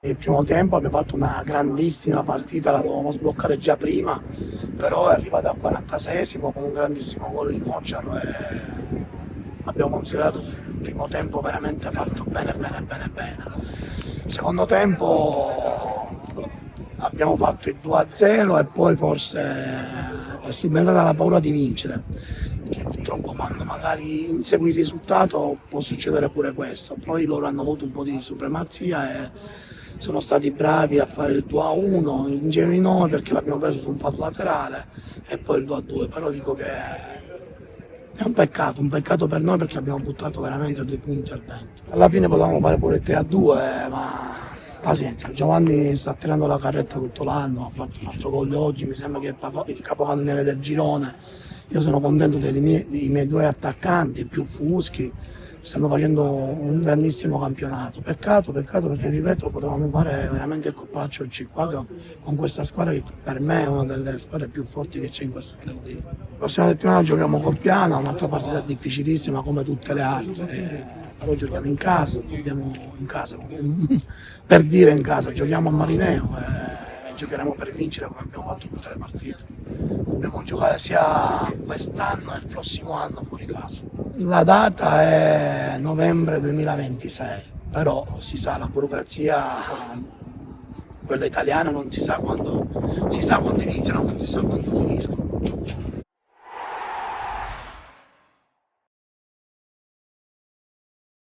Il primo tempo abbiamo fatto una grandissima partita, la dovevamo sbloccare già prima, però è arrivata al 46esimo con un grandissimo gol di Mocciaro e abbiamo considerato un primo tempo veramente fatto bene, bene, bene, bene. Il secondo tempo abbiamo fatto il 2-0 e poi forse è subentrata la paura di vincere, perché purtroppo quando magari insegui il risultato può succedere pure questo. Poi loro hanno avuto un po' di supremazia e sono stati bravi a fare il 2-1, ingenui noi perché l'abbiamo preso su un fallo laterale e poi il 2-2, però dico che è un peccato per noi perché abbiamo buttato veramente 2 punti al vento. Alla fine potevamo fare pure il 3-2, ma pazienza, Giovanni sta tirando la carretta tutto l'anno, ha fatto un altro gol oggi, mi sembra che è il capocannoniere del girone. Io sono contento dei miei 2 attaccanti, più Fuschi, stanno facendo un grandissimo campionato. Peccato perché ripeto, potevamo fare veramente il colpaccio C qua con questa squadra che per me è una delle squadre più forti che c'è in questo categoria. La prossima settimana giochiamo col Piana, un'altra partita difficilissima come tutte le altre. Però giochiamo in casa, dobbiamo in casa, per dire in casa, giochiamo a Marineo e giocheremo per vincere come abbiamo fatto tutte le partite. Dobbiamo giocare sia quest'anno e il prossimo anno fuori casa. La data è novembre 2026, però si sa, la burocrazia, quella italiana, non si sa quando iniziano, non si sa quando finiscono purtroppo.